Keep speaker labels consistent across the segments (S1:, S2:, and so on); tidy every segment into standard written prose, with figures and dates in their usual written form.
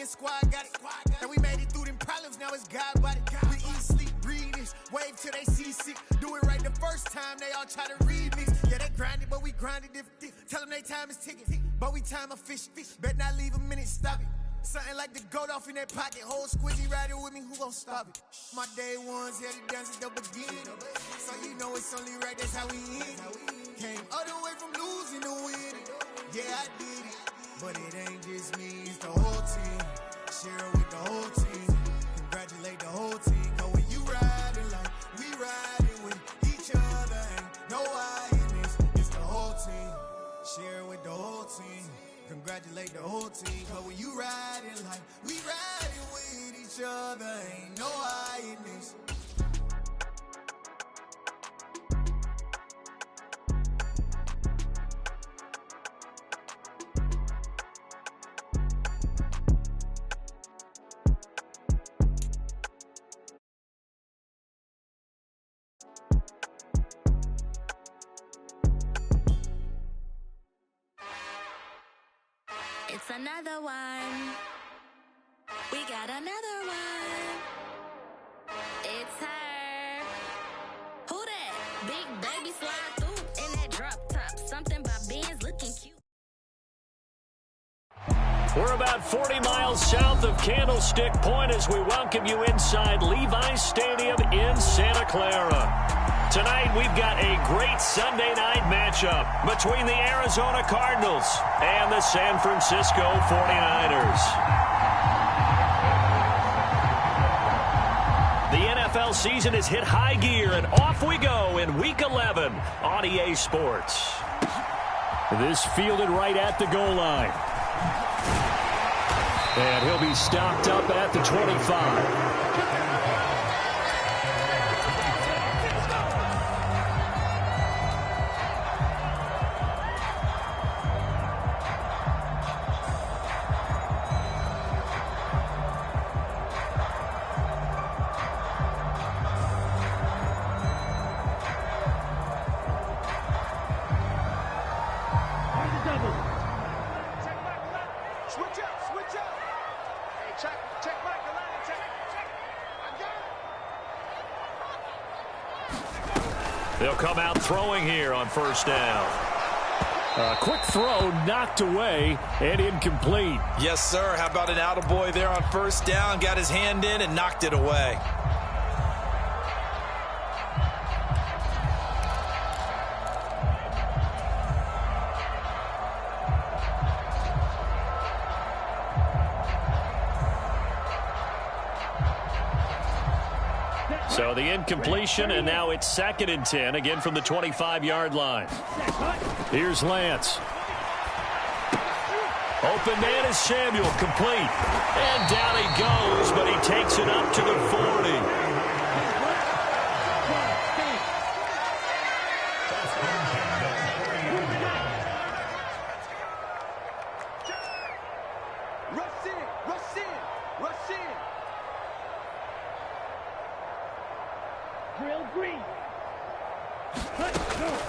S1: and squad got it. And we made it through them problems, now it's God body. We eat, sleep, breathe this, wave till they see sick. Do it right the first time, they all try to remix. Yeah, they grinded, but we grinded different. Tell them they time is ticking, but we time a fish. Bet not leave a minute, stop it. Something like the goat off in that pocket. Whole squizzy riding with me, who gon' stop it? My day ones here to dance at the beginning. So you know it's only right, that's how we end. Came all the way from losing to winning. Yeah, I did it, but it ain't just me, it's the whole team. Share it with the whole team. Congratulate the whole team. Cause when you riding like we riding with each other, ain't no I in this, it's the whole team. Share it with the whole team. Congratulate the whole team. Cause when you riding like we riding with each other, ain't no I in this.
S2: It's another one. We got another one. It's her. Who that? Big baby slide through in that drop top. Something about Benz looking cute.
S3: We're about 40 miles south of Candlestick Point as we welcome you inside Levi's Stadium in Santa Clara. Tonight, we've got a great Sunday night matchup between the Arizona Cardinals and the San Francisco 49ers. The NFL season has hit high gear, and off we go in Week 11 on EA Sports. This fielded right at the goal line. And he'll be stopped up at the 25. They'll come out throwing here on first down. A quick throw knocked away and incomplete.
S4: Yes, sir. How about an attaboy there on first down? Got his hand in and knocked it away.
S3: So the incompletion, and now it's 2nd and 10, again from the 25-yard line. Here's Lance. Open man is Samuel, complete. And down he goes, but he takes it up to the 40.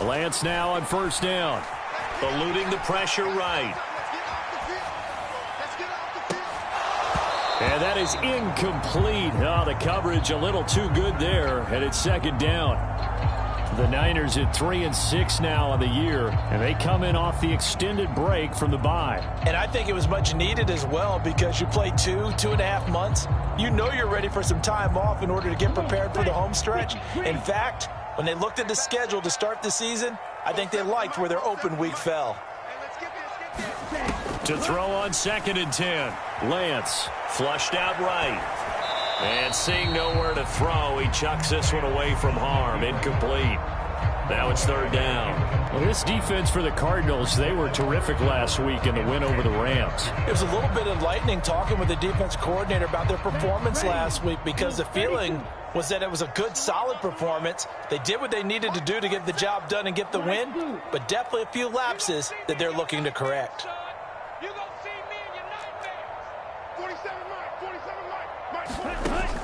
S3: Lance now on first down. Eluding the pressure right. And that is incomplete. Oh, the coverage a little too good there, and it's 2nd down. The Niners at 3-6 now on the year, and they come in off the extended break from the bye.
S4: And I think it was much needed as well because you play 2.5 months. You know you're ready for some time off in order to get prepared for the home stretch. In fact, when they looked at the schedule to start the season, I think they liked where their open week fell.
S3: To throw on 2nd and 10. Lance flushed out right. And seeing nowhere to throw, he chucks this one away from harm. Incomplete. Now it's 3rd down.
S5: Well, this defense for the Cardinals, they were terrific last week in the win over the Rams.
S4: It was a little bit enlightening talking with the defense coordinator about their performance last week because the feeling was that it was a good, solid performance. They did what they needed to do to get the job done and get the win, but definitely a few lapses that they're looking to correct.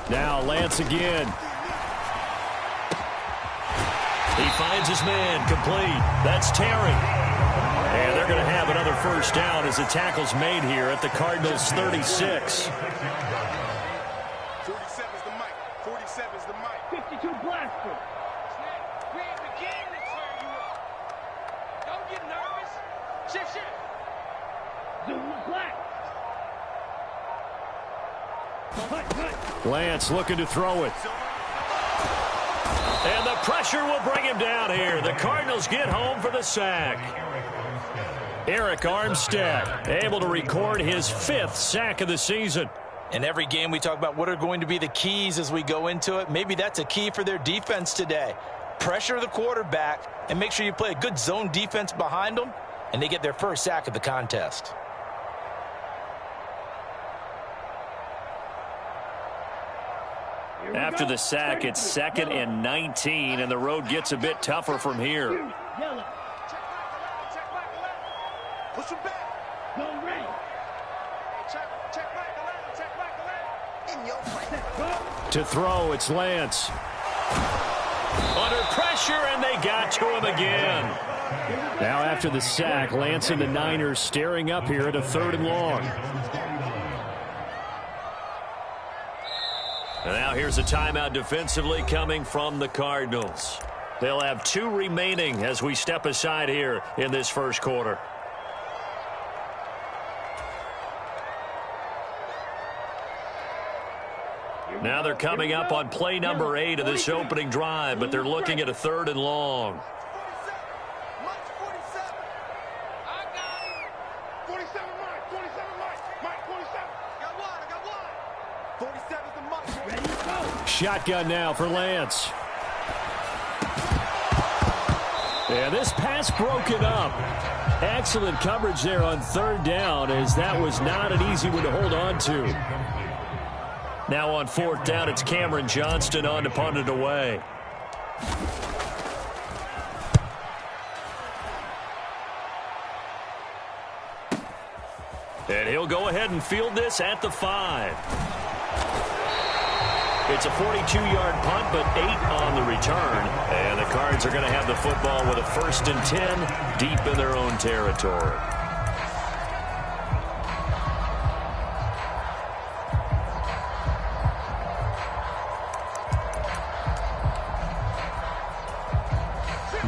S5: Now Lance again.
S3: He finds his man, complete. That's Terry. And they're going to have another first down as the tackle's made here at the Cardinals' 36.
S1: 47's the mic. 47's the mic.
S6: 52 blaster.
S7: We ain't beginning to turn you up. Don't get nervous. Shift.
S6: Zoom black. Cut.
S3: Lance looking to throw it. And the pressure will bring him down here. The Cardinals get home for the sack. Eric Armstead able to record his 5th sack of the season.
S4: In every game we talk about what are going to be the keys as we go into it. Maybe that's a key for their defense today. Pressure the quarterback and make sure you play a good zone defense behind them, and they get their first sack of the contest.
S3: After the sack, it's 2nd and 19, and the road gets a bit tougher from here.
S6: Yellow.
S7: Check back the left.
S1: Push him back.
S6: Go red.
S7: Check back the left.
S1: In your face.
S3: To throw, it's Lance. Under pressure, and they got to him again. Now after the sack, Lance and the Niners staring up here at a 3rd and long. And now here's a timeout defensively coming from the Cardinals. They'll have 2 remaining as we step aside here in this first quarter. Now they're coming up on play number 8 of this opening drive, but they're looking at a 3rd and long.
S1: Mike 47.
S7: I got him.
S1: 47 Mike. 47 Mike. Mike 47.
S7: I got one.
S1: 47's the Mike.
S6: Ready to go.
S3: Shotgun now for Lance. And this pass broken up. Excellent coverage there on 3rd down, as that was not an easy one to hold on to. Now on 4th down, it's Cameron Johnston on to punt it away. And he'll go ahead and field this at the 5. It's a 42-yard punt, but 8 on the return. And the Cards are going to have the football with a 1st and 10 deep in their own territory.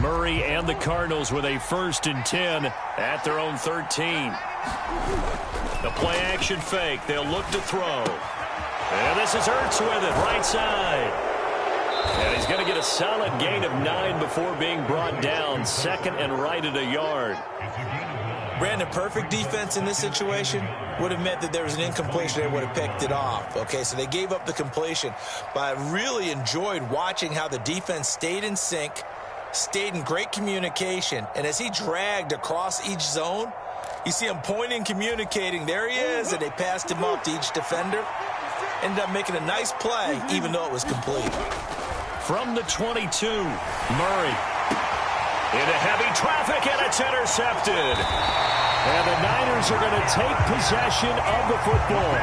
S3: Murray and the Cardinals with a 1st and 10 at their own 13. The play action fake. They'll look to throw. And this is Ertz with it, right side. And he's going to get a solid gain of 9 before being brought down. 2nd and right at a yard.
S4: Brandon, perfect defense in this situation would have meant that there was an incompletion. They would have picked it off. Okay, so they gave up the completion. But I really enjoyed watching how the defense stayed in sync, stayed in great communication. And as he dragged across each zone, you see him pointing, communicating. There he is, and they passed him up to each defender. Ended up making a nice play, even though it was complete.
S3: From the 22, Murray. Into heavy traffic, and it's intercepted. And the Niners are going to take possession of the football.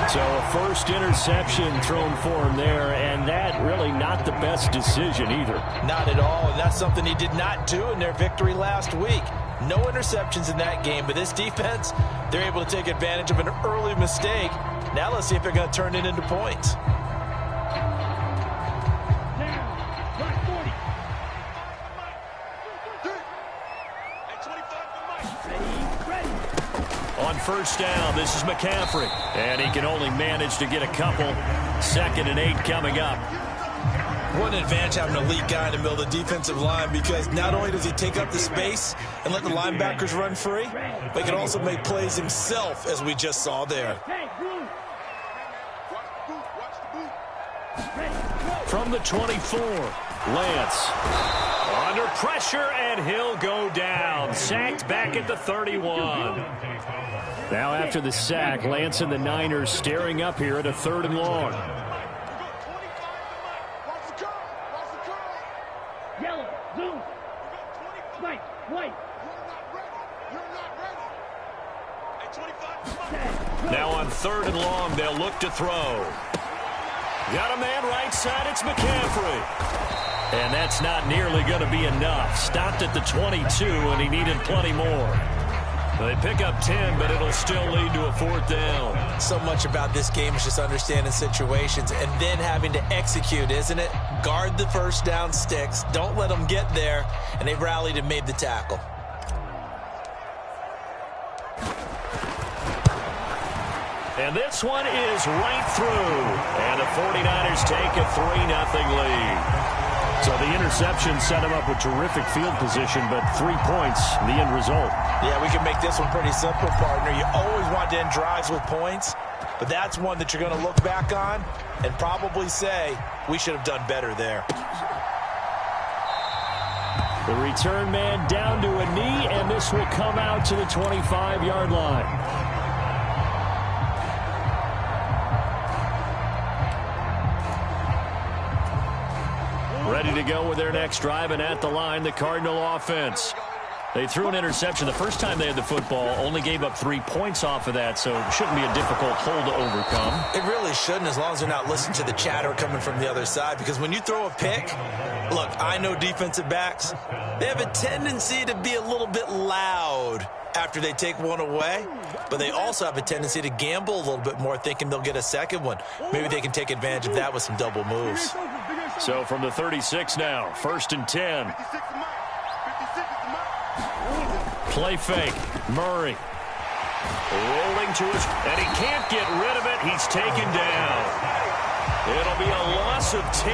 S3: So a first interception thrown for him there, and that really not the best decision either.
S4: Not at all, and that's something he did not do in their victory last week. No interceptions in that game, but this defense, they're able to take advantage of an early mistake. Now let's see if they're going to turn it into points.
S3: On 1st down, this is McCaffrey. And he can only manage to get a couple. 2nd and 8 coming up.
S4: What an advantage having an elite guy in the middle of the defensive line, because not only does he take up the space and let the linebackers run free, but he can also make plays himself, as we just saw there.
S3: From the 24, Lance. Under pressure, and he'll go down. Sacked back at the 31. Now after the sack, Lance and the Niners staring up here at a 3rd and long.
S6: Yellow. Zoom. White. White.
S3: Now on 3rd and long, they'll look to throw. Got a man right side, it's McCaffrey. And that's not nearly going to be enough. Stopped at the 22, and he needed plenty more. They pick up 10, but it'll still lead to a 4th down.
S4: So much about this game is just understanding situations and then having to execute, isn't it? Guard the first down sticks. Don't let them get there. And they rallied and made the tackle.
S3: And this one is right through. And the 49ers take a 3-0 lead. So the interception set him up with terrific field position, but 3 points, the end result.
S4: Yeah, we can make this one pretty simple, partner. You always want to end drives with points, but that's one that you're going to look back on and probably say, we should have done better there.
S5: The return man down to a knee, and this will come out to the 25-yard line. Ready to go with their next drive, and at the line, the Cardinal offense. They threw an interception the first time they had the football, only gave up 3 points off of that, so it shouldn't be a difficult hole to overcome.
S4: It really shouldn't, as long as they're not listening to the chatter coming from the other side, because when you throw a pick, look, I know defensive backs, they have a tendency to be a little bit loud after they take one away, but they also have a tendency to gamble a little bit more, thinking they'll get a second one. Maybe they can take advantage of that with some double moves.
S3: So from the 36 now, 1st and 10. Play fake. Murray. Rolling to his, and he can't get rid of it. He's taken down. It'll be a loss of 10.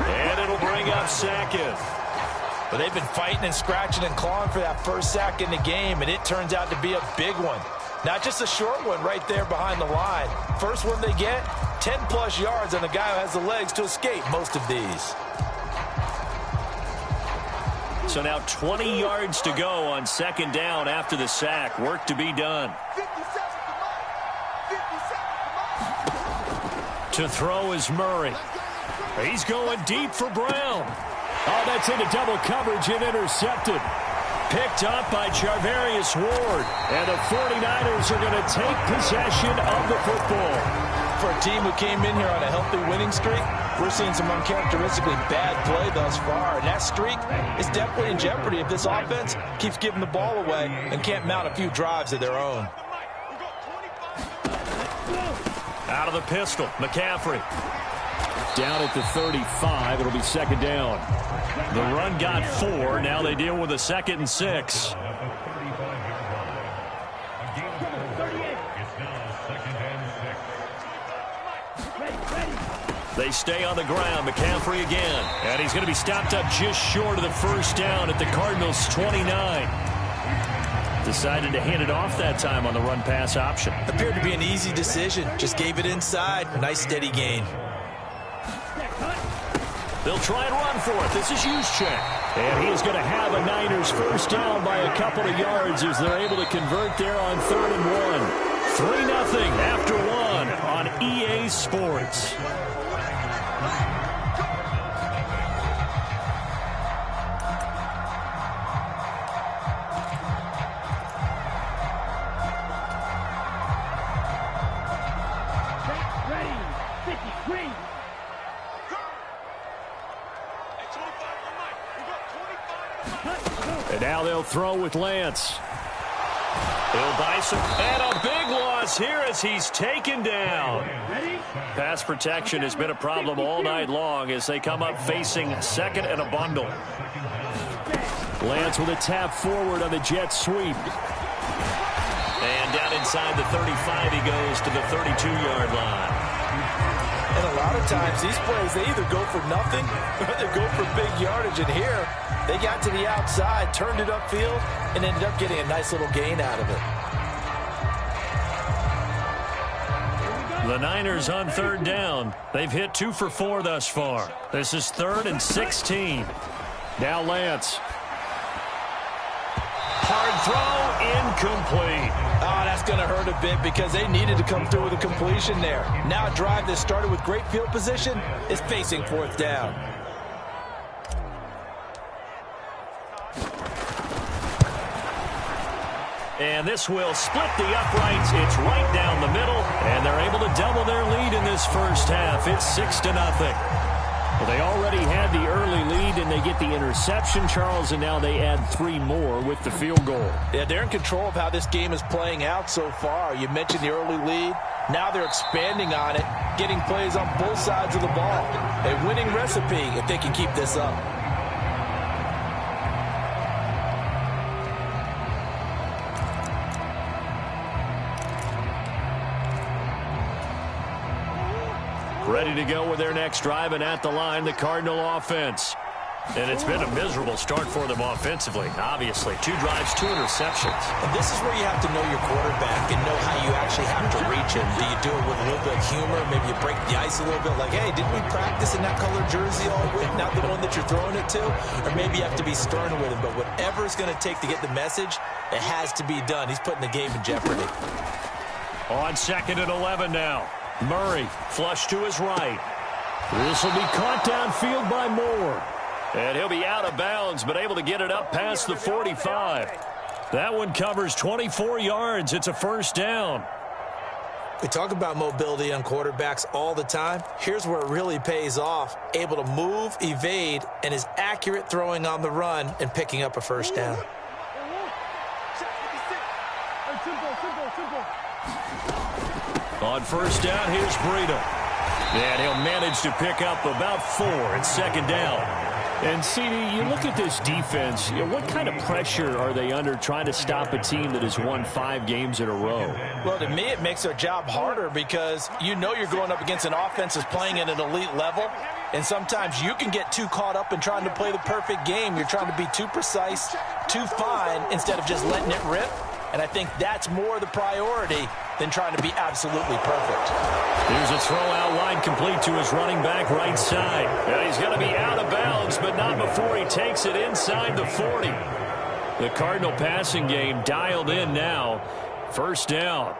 S3: And it'll bring up 2nd.
S4: But they've been fighting and scratching and clawing for that first sack in the game, and it turns out to be a big one. Not just a short one right there behind the line. First one they get, 10-plus yards on a guy who has the legs to escape most of these.
S3: So now 20 yards to go on 2nd down after the sack. Work to be done. To throw is Murray. He's going deep for Brown.
S5: Oh, that's into double coverage and intercepted.
S3: Picked up by Charvarius Ward.
S5: And the 49ers are going to take possession of the football.
S4: For a team who came in here on a healthy winning streak, we're seeing some uncharacteristically bad play thus far. And that streak is definitely in jeopardy if this offense keeps giving the ball away and can't mount a few drives of their own.
S3: Out of the pistol, McCaffrey.
S5: Down at the 35, it'll be 2nd down.
S3: The run got 4. Now they deal with a 2nd and 6. They stay on the ground. McCaffrey again. And he's going to be stopped up just short of the 1st down at the Cardinals' 29. Decided to hand it off that time on the run-pass option.
S4: Appeared to be an easy decision. Just gave it inside. Nice steady gain.
S3: They'll try and run for it. This is Juszczyk.
S5: And he is going to have a Niners 1st down by a couple of yards as they're able to convert there on 3rd and 1.
S3: 3-0 after 1 on EA Sports.
S5: And now they'll throw with Lance.
S3: Bill Bison, and a big loss here as he's taken down. Pass protection has been a problem all night long as they come up facing 2nd and a bundle.
S5: Lance with a tap forward on the jet sweep.
S3: And down inside the 35 he goes to the 32-yard line.
S4: And a lot of times these plays, they either go for nothing or they go for big yardage. And here, they got to the outside, turned it upfield, and ended up getting a nice little gain out of it.
S3: The Niners on 3rd down. They've hit 2 for 4 thus far. This is 3rd and 16.
S5: Now Lance.
S3: Hard throw, incomplete.
S4: Oh, that's going to hurt a bit because they needed to come through with a completion there. Now a drive that started with great field position is facing 4th down.
S3: And this will split the uprights. It's right down the middle, and they're able to double their lead in this first half. It's 6-0. Well, they already had the early lead, and they get the interception, Charles, and now they add 3 more with the field goal.
S4: Yeah, they're in control of how this game is playing out so far. You mentioned the early lead. Now they're expanding on it, getting plays on both sides of the ball. A winning recipe if they can keep this up.
S3: Ready to go with their next drive, and at the line, the Cardinal offense. And it's been a miserable start for them offensively, obviously. 2 drives, 2 interceptions.
S4: And this is where you have to know your quarterback and know how you actually have to reach him. Do you do it with a little bit of humor? Maybe you break the ice a little bit like, hey, didn't we practice in that colored jersey all week, not the one that you're throwing it to? Or maybe you have to be stern with him. But whatever it's going to take to get the message, it has to be done. He's putting the game in jeopardy.
S3: On 2nd and 11 now. Murray, flush to his right. This will be caught downfield by Moore. And he'll be out of bounds, but able to get it up past the 45. That one covers 24 yards. It's a first down.
S4: We talk about mobility on quarterbacks all the time. Here's where it really pays off. Able to move, evade, and is accurate throwing on the run and picking up a first down.
S3: On first down, here's Breida. And he'll manage to pick up about 4 at 2nd down. And, CD, you look at this defense, what kind of pressure are they under trying to stop a team that has won 5 games in a row?
S4: Well, to me, it makes their job harder because you know you're going up against an offense that's playing at an elite level, and sometimes you can get too caught up in trying to play the perfect game. You're trying to be too precise, too fine, instead of just letting it rip. And I think that's more the priority than trying to be absolutely perfect.
S3: Here's a throw out wide, complete to his running back right side. And he's going to be out of bounds, but not before he takes it inside the 40. The Cardinal passing game dialed in now. First down.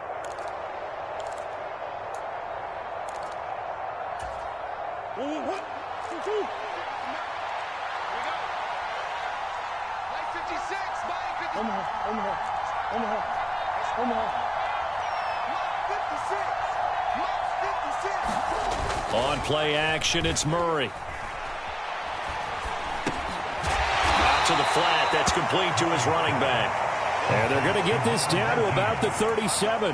S3: On play action, it's Murray. Out to the flat. That's complete to his running back. And they're going to get this down to about the 37.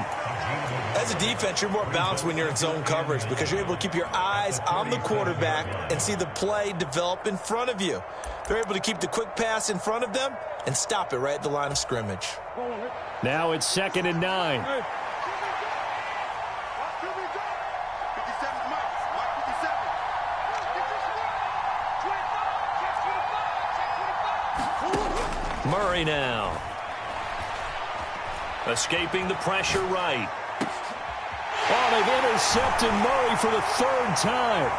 S4: As a defense, you're more balanced when you're in zone coverage because you're able to keep your eyes on the quarterback and see the play develop in front of you. They're able to keep the quick pass in front of them and stop it right at the line of scrimmage.
S3: Now it's 2nd and 9. Murray now. Escaping the pressure right. Oh, they've intercepted Murray for the 3rd time.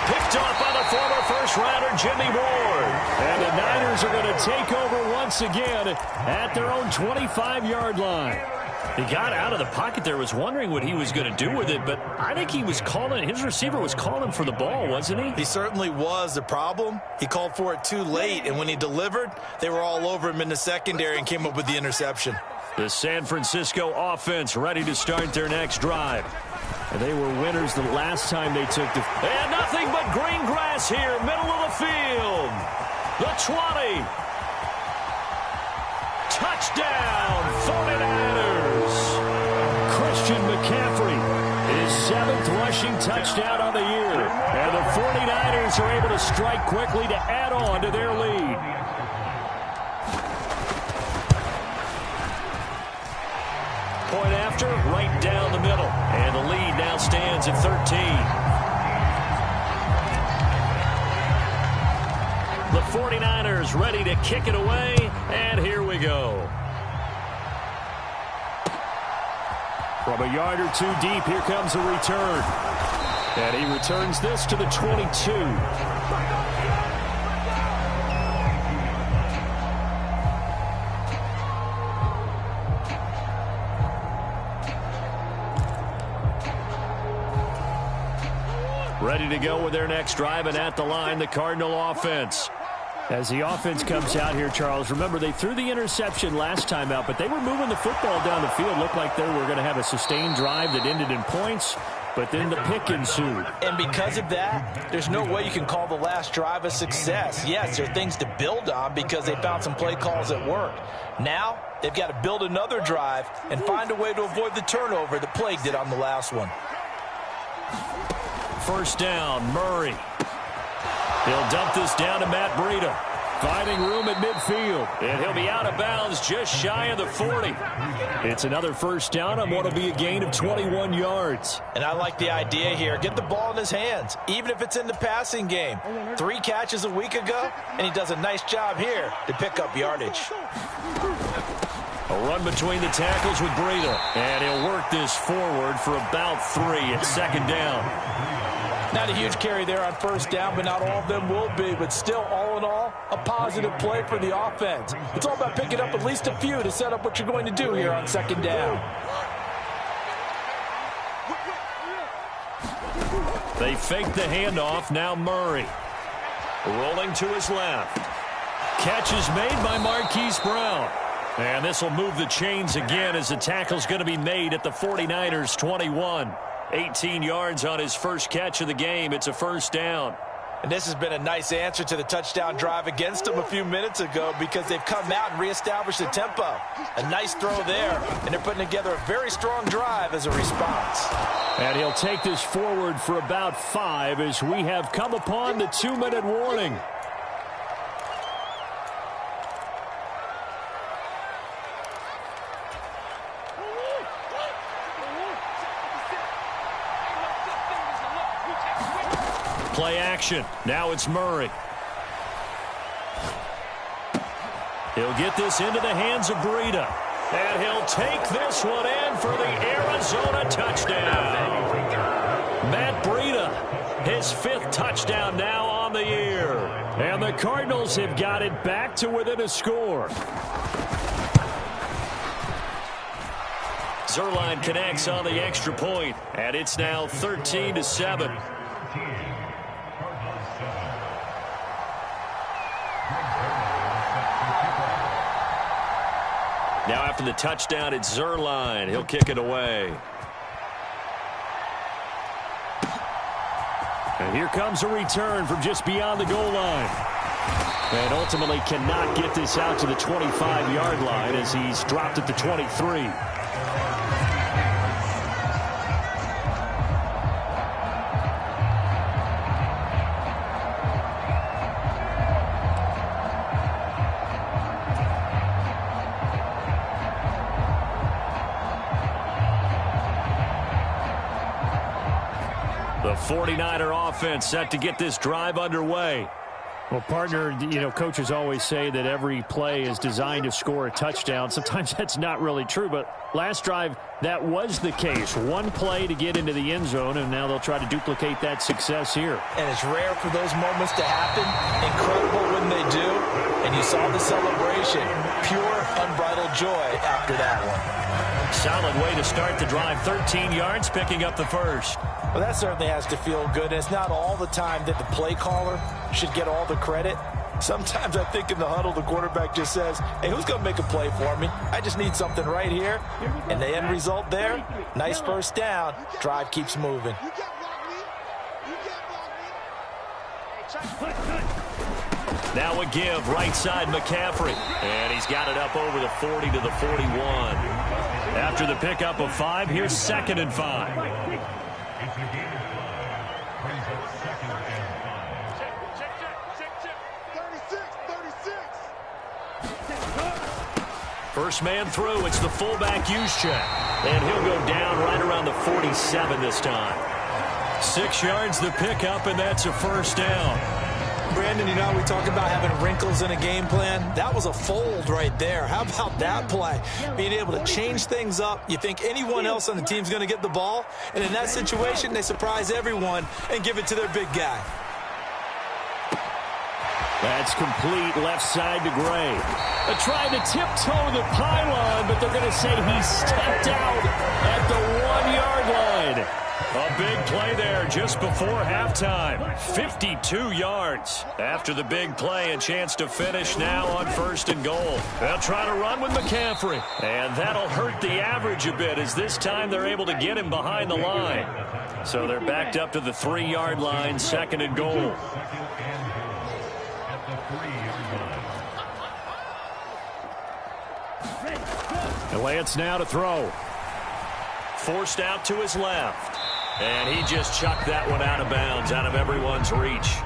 S3: Picked off by the former first-rounder Jimmy Ward. And the Niners are going to take over once again at their own 25-yard line. He got out of the pocket there, was wondering what he was going to do with it, but I think he was calling, his receiver was calling for the ball, wasn't he?
S4: He certainly was. The problem, he called for it too late, and when he delivered, they were all over him in the secondary and came up with the interception.
S3: The San Francisco offense ready to start their next drive. And they were winners the last time they took the... And nothing but green grass here, middle of the field. The 20. Touchdown, 49ers. Christian McCaffrey, his 7th rushing touchdown on the year. And the 49ers are able to strike quickly to add on to their lead. Point after, right down the middle. And the lead now stands at 13. The 49ers ready to kick it away, and here we go. From a yard or 2 deep, here comes a return. And he returns this to the 22. Ready to go with their next drive, and at the line, the Cardinal offense. As the offense comes out here, Charles, remember they threw the interception last time out, but they were moving the football down the field. Looked like they were going to have a sustained drive that ended in points. but then the pick ensued.
S4: And because of that, there's no way you can call the last drive a success. Yes, there are things to build on because they found some play calls that work. Now, they've got to build another drive and find a way to avoid the turnover that plagued it on the last one.
S3: First down, Murray. He'll dump this down to Matt Breida. Finding room at midfield. And he'll be out of bounds just shy of the 40. It's another first down on what will be a gain of 21 yards.
S4: And I like the idea here. Get the ball in his hands, even if it's in the passing game. 3 catches a week ago, and he does a nice job here to pick up yardage.
S3: A run between the tackles with Breida. And he'll work this forward for about 3 at second down.
S4: Not a huge carry there on first down, but not all of them will be. But still, all in all, a positive play for the offense. It's all about picking up at least a few to set up what you're going to do here on second down.
S3: They fake the handoff. Now Murray. Rolling to his left. Catch is made by Marquise Brown. And this will move the chains again as the tackle's going to be made at the 49ers 21. 18 yards on his first catch of the game. It's a first down.
S4: And this has been a nice answer to the touchdown drive against them a few minutes ago because they've come out and reestablished the tempo. A nice throw there, and they're putting together a very strong drive as a response.
S3: And he'll take this forward for about 5 as we have come upon the 2-minute warning. Play action. Now it's Murray. He'll get this into the hands of Breida. And he'll take this one in for the Arizona touchdown. Matt Breida, his 5th touchdown now on the year. And the Cardinals have got it back to within a score. Zuerlein connects on the extra point, and it's now 13-7. Now after the touchdown, it's Zuerlein. He'll kick it away. And here comes a return from just beyond the goal line. And ultimately cannot get this out to the 25-yard line as he's dropped at the 23. The 49er offense set to get this drive underway. Well, partner, coaches always say that every play is designed to score a touchdown. Sometimes that's not really true, but last drive, that was the case. One play to get into the end zone, and now they'll try to duplicate that success here.
S4: And it's rare for those moments to happen. Incredible when they do. And you saw the celebration. Pure, unbridled joy after that one.
S3: Solid way to start the drive. 13 yards, picking up the first.
S4: Well, that certainly has to feel good. It's not all the time that the play caller should get all the credit. Sometimes I think in the huddle, the quarterback just says, hey, who's going to make a play for me? I just need something right here. And the end result there, nice first down. Drive keeps moving.
S3: Now a give, right side McCaffrey. And he's got it up over the 40 to the 41. After the pickup of 5, here's 2nd and 5. First man through, it's the fullback use check. And he'll go down right around the 47 this time. 6 yards the pickup, and that's a first down.
S4: Brandon, you know how we talk about having wrinkles in a game plan? That was a fold right there. How about that play? Being able to change things up. You think anyone else on the team's going to get the ball, and in that situation, they surprise everyone and give it to their big guy.
S3: That's complete left side to Gray. They're trying to tiptoe the pylon, but they're going to say he stepped out at the 1-yard line. A big play there just before halftime. 52 yards. After the big play, a chance to finish now on 1st and goal. They'll try to run with McCaffrey. And that'll hurt the average a bit as this time they're able to get him behind the line. So they're backed up to the 3-yard line, 2nd and goal. And Lance now to throw. Forced out to his left. And he just chucked that one out of bounds, out of everyone's reach.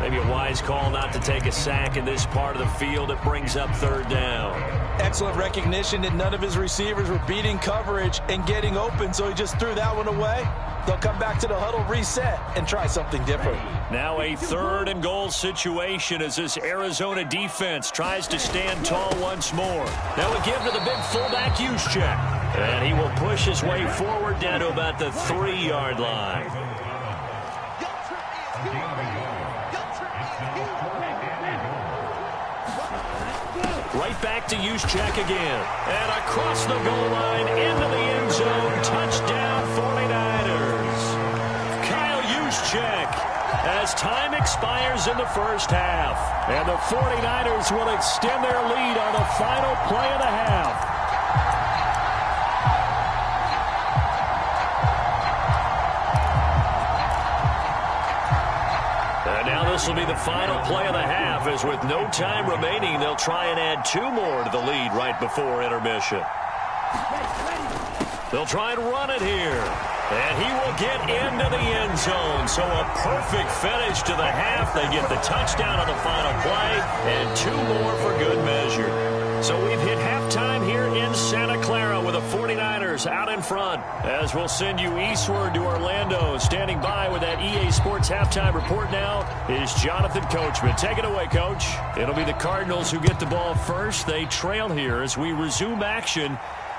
S3: Maybe a wise call not to take a sack in this part of the field. It brings up 3rd down.
S4: Excellent recognition that none of his receivers were beating coverage and getting open, so he just threw that one away. They'll come back to the huddle, reset, and try something different.
S3: Now a 3rd and goal situation as this Arizona defense tries to stand tall once more. Now a give to the big fullback Juszczyk. And he will push his way forward down to about the 3-yard line. Right back to Juszczyk again. And across the goal line into the end zone. Touchdown 49ers. Kyle Juszczyk as time expires in the first half. And the 49ers will extend their lead on the final play of the half. This will be the final play of the half, as with no time remaining, they'll try and add 2 more to the lead right before intermission. They'll try and run it here. And he will get into the end zone. So a perfect finish to the half. They get the touchdown on the final play, and 2 more for good measure. So we've hit halftime here in Santa Clara with the 49ers out in front. As we'll send you eastward to Orlando. Standing by with that EA Sports halftime report now is Jonathan Coachman. Take it away, Coach. It'll be the Cardinals who get the ball first. They trail here as we resume action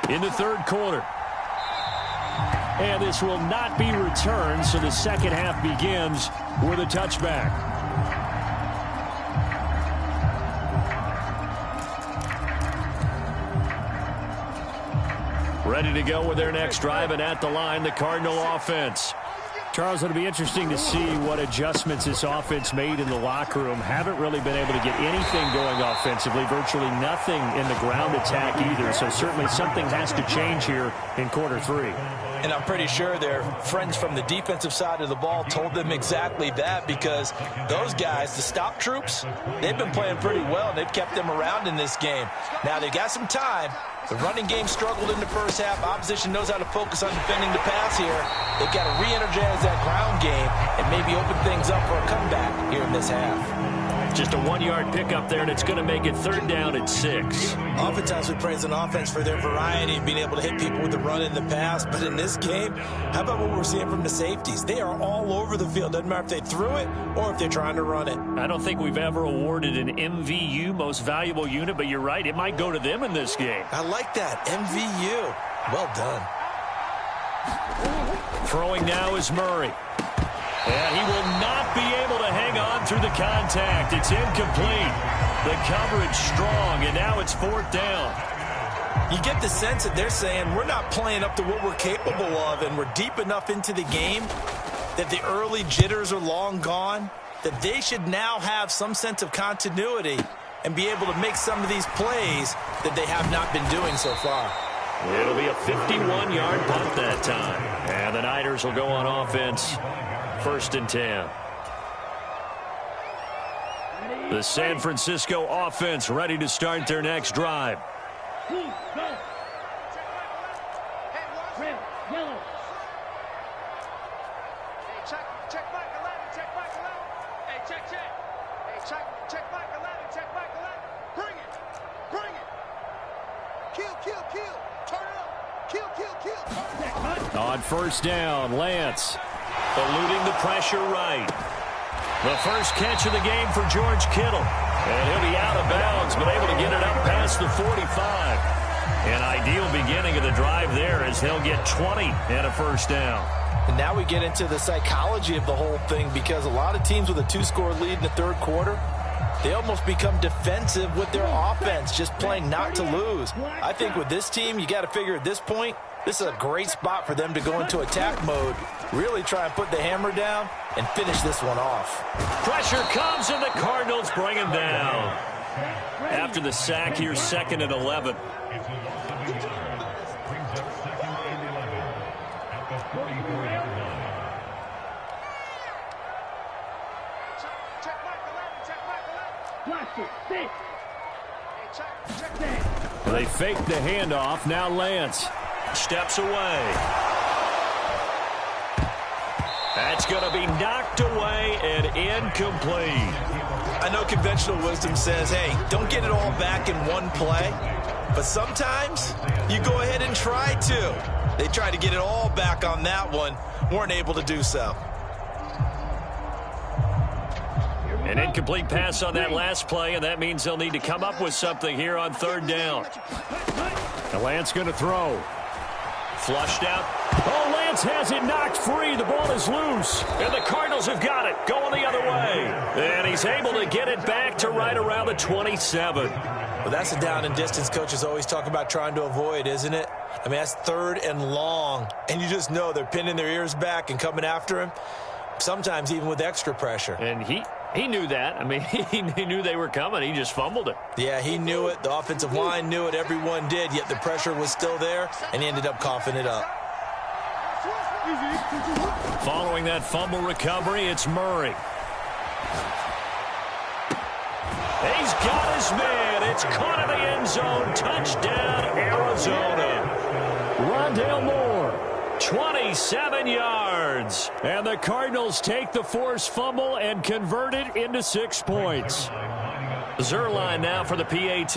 S3: in the 3rd quarter. And this will not be returned, so the second half begins with a touchback. Ready to go with their next drive, and at the line, the Cardinal offense. Charles, it'll be interesting to see what adjustments this offense made in the locker room. Haven't really been able to get anything going offensively, virtually nothing in the ground attack either. So certainly something has to change here in quarter 3.
S4: And I'm pretty sure their friends from the defensive side of the ball told them exactly that, because those guys, the stop troops, they've been playing pretty well, and they've kept them around in this game. Now, they've got some time. The running game struggled in the first half. Opposition knows how to focus on defending the pass here. They've got to re-energize that ground game and maybe open things up for a comeback here in this half.
S3: Just a 1-yard pickup there, and it's going to make it 3rd down and 6.
S4: Oftentimes we praise an offense for their variety and being able to hit people with the run and the pass. But in this game, how about what we're seeing from the safeties? They are all over the field. Doesn't matter if they threw it or if they're trying to run it.
S3: I don't think we've ever awarded an MVU, most valuable unit, but you're right. It might go to them in this game.
S4: I like that. MVU. Well done.
S3: Throwing now is Murray. And he will not be able to hang on through the contact. It's incomplete. The coverage strong, and now it's 4th down.
S4: You get the sense that they're saying we're not playing up to what we're capable of, and we're deep enough into the game that the early jitters are long gone, that they should now have some sense of continuity and be able to make some of these plays that they have not been doing so far.
S3: It'll be a 51-yard punt that time. And the Niners will go on offense. 1st and 10. The San Francisco offense ready to start their next drive.
S6: Go. Red, yellow.
S7: Hey, check Mike 11, check Mike 11. Hey, check. Hey, check Mike 11, check Mike 11. Bring it. Kill. Turn it up. Kill. Turn it up.
S3: On 1st down, Lance eluding the pressure right. The first catch of the game for George Kittle. And he'll be out of bounds, but able to get it up past the 45. An ideal beginning of the drive there as they'll get 20 and a 1st down.
S4: And now we get into the psychology of the whole thing, because a lot of teams with a 2-score lead in the 3rd quarter, They almost become defensive with their offense, just playing not to lose. I think with this team, you got to figure at this point, this is a great spot for them to go into attack mode, really try and put the hammer down and finish this one off.
S3: Pressure comes, and the Cardinals bring him down. After the sack here, 2nd and 11. They fake the handoff. Now Lance steps away. That's going to be knocked away and incomplete.
S4: I know conventional wisdom says, hey, don't get it all back in one play. But sometimes you go ahead and try to. They tried to get it all back on that one. Weren't able to do so.
S3: An incomplete pass on that last play, and that means they'll need to come up with something here on 3rd down. And Lance going to throw. Flushed out. Oh, Lance has it knocked free. The ball is loose. And the Cardinals have got it. Going the other way. And he's able to get it back to right around the 27.
S4: Well, that's a down and distance coaches always talk about trying to avoid, isn't it? I mean, that's 3rd and long. And you just know they're pinning their ears back and coming after him. Sometimes even with extra pressure.
S3: And he knew that. I mean, he knew they were coming. He just fumbled it.
S4: Yeah, he knew it. The offensive line knew it. Everyone did, yet the pressure was still there, and he ended up coughing it up.
S3: Following that fumble recovery, it's Murray. He's got his man. It's caught in the end zone. Touchdown, Arizona. Rondale Moore, 27 yards. And the Cardinals take the forced fumble and convert it into 6 points. Zerline now for the PAT.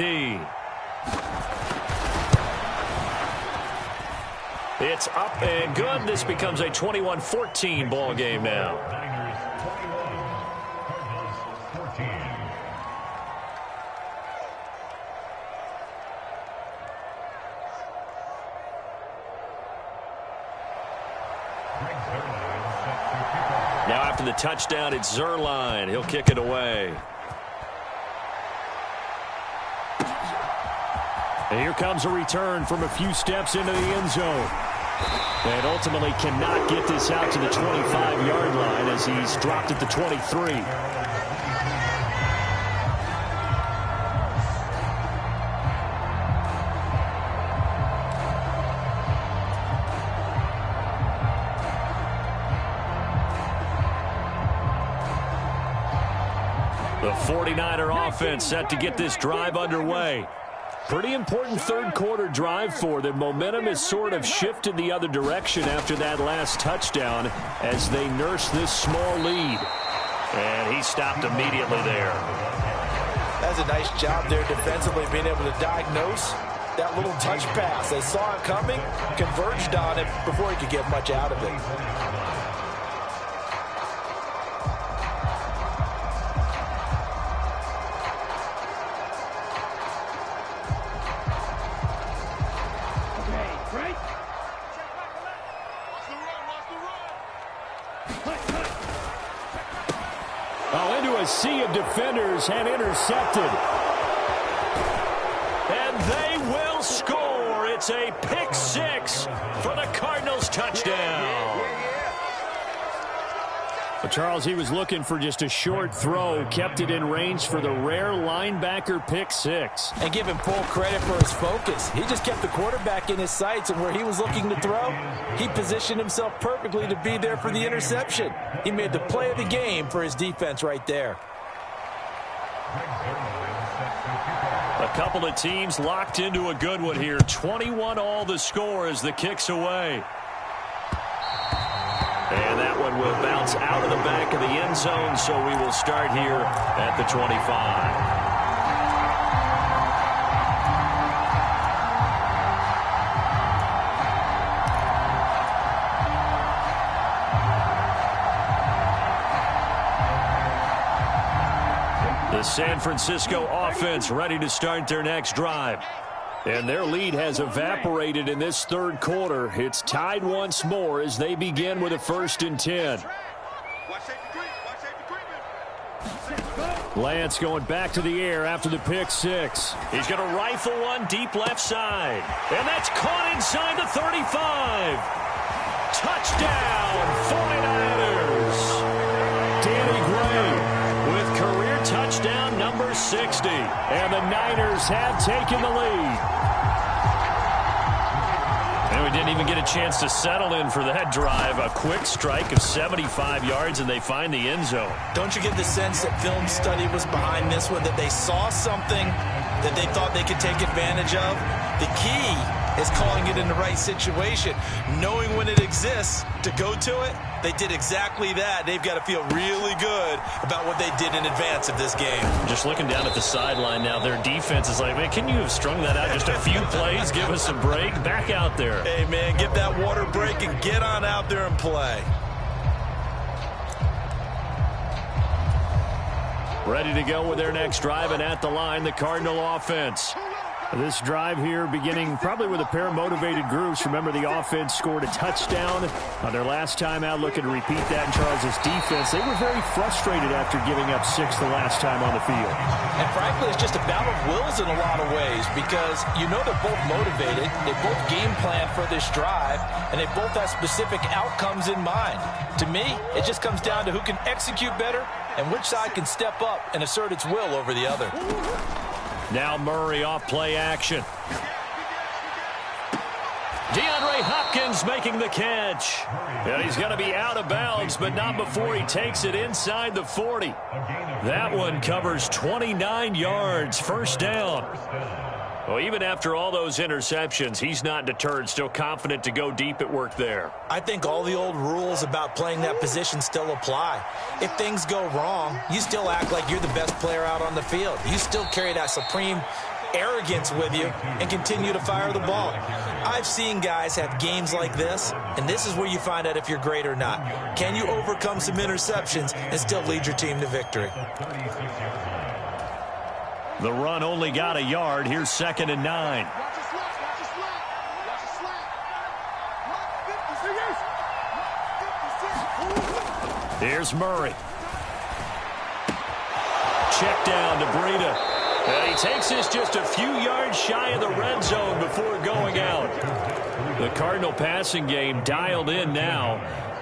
S3: It's up and good. This becomes a 21-14 ball game now. Now after the touchdown, it's Zerline. He'll kick it away. And here comes a return from a few steps into the end zone. And ultimately cannot get this out to the 25-yard line as he's dropped at the 23. The 49er offense set to get this drive underway. Pretty important third-quarter drive for them. Momentum has sort of shifted the other direction after that last touchdown as they nurse this small lead. And he stopped immediately there.
S4: That's a nice job there defensively, being able to diagnose that little touch pass. They saw it coming, converged on it before he could get much out of it.
S3: Sea of defenders and intercepted. And they will score. It's a pick 6 for the Cardinals touchdown. But Charles, he was looking for just a short throw, kept it in range for the rare linebacker pick 6.
S4: And give him full credit for his focus. He just kept the quarterback in his sights, and where he was looking to throw, he positioned himself perfectly to be there for the interception. He made the play of the game for his defense right there.
S3: A couple of teams locked into a good one here. 21-all the score as the kick's away. And that one will bounce out of the back of the end zone, so we will start here at the 25. The San Francisco offense ready to start their next drive. And their lead has evaporated in this third quarter. It's tied once more as they begin with a 1st and 10. Lance going back to the air after the pick six. He's going to rifle one deep left side. And that's caught inside the 35. Touchdown, 49ers. Danny Gray with career touchdown number 60. And the Niners have taken the lead. And we didn't even get a chance to settle in for that drive. A quick strike of 75 yards, and they find the end zone.
S4: Don't you get the sense that film study was behind this one, that they saw something that they thought they could take advantage of? The key is calling it in the right situation, knowing when it exists to go to it. They did exactly that. They've got to feel really good about what they did in advance of this game.
S3: Just looking down at the sideline now, their defense is like, man, can you have strung that out just a few plays? Give us a break. Back out there.
S4: Hey, man, get that water break and get on out there and play.
S3: Ready to go with their next drive, and at the line, the Cardinal offense. This drive here beginning probably with a pair of motivated groups. Remember, the offense scored a touchdown on their last time out. Looking to repeat that in Charles' defense. They were very frustrated after giving up 6 the last time on the field.
S4: And frankly, it's just a battle of wills in a lot of ways, because you know they're both motivated. They both game plan for this drive, and they both have specific outcomes in mind. To me, it just comes down to who can execute better and which side can step up and assert its will over the other.
S3: Now Murray off play action. DeAndre Hopkins making the catch. And he's going to be out of bounds, but not before he takes it inside the 40. That one covers 29 yards. First down. Well, even after all those interceptions, he's not deterred, still confident to go deep at work there.
S4: I think all the old rules about playing that position still apply. If things go wrong, you still act like you're the best player out on the field. You still carry that supreme arrogance with you and continue to fire the ball. I've seen guys have games like this, and this is where you find out if you're great or not. Can you overcome some interceptions and still lead your team to victory?
S3: The run only got a yard. Here's 2nd and 9. Here's Murray. Check down to Breida. And he takes this just a few yards shy of the red zone before going out. The Cardinal passing game dialed in now.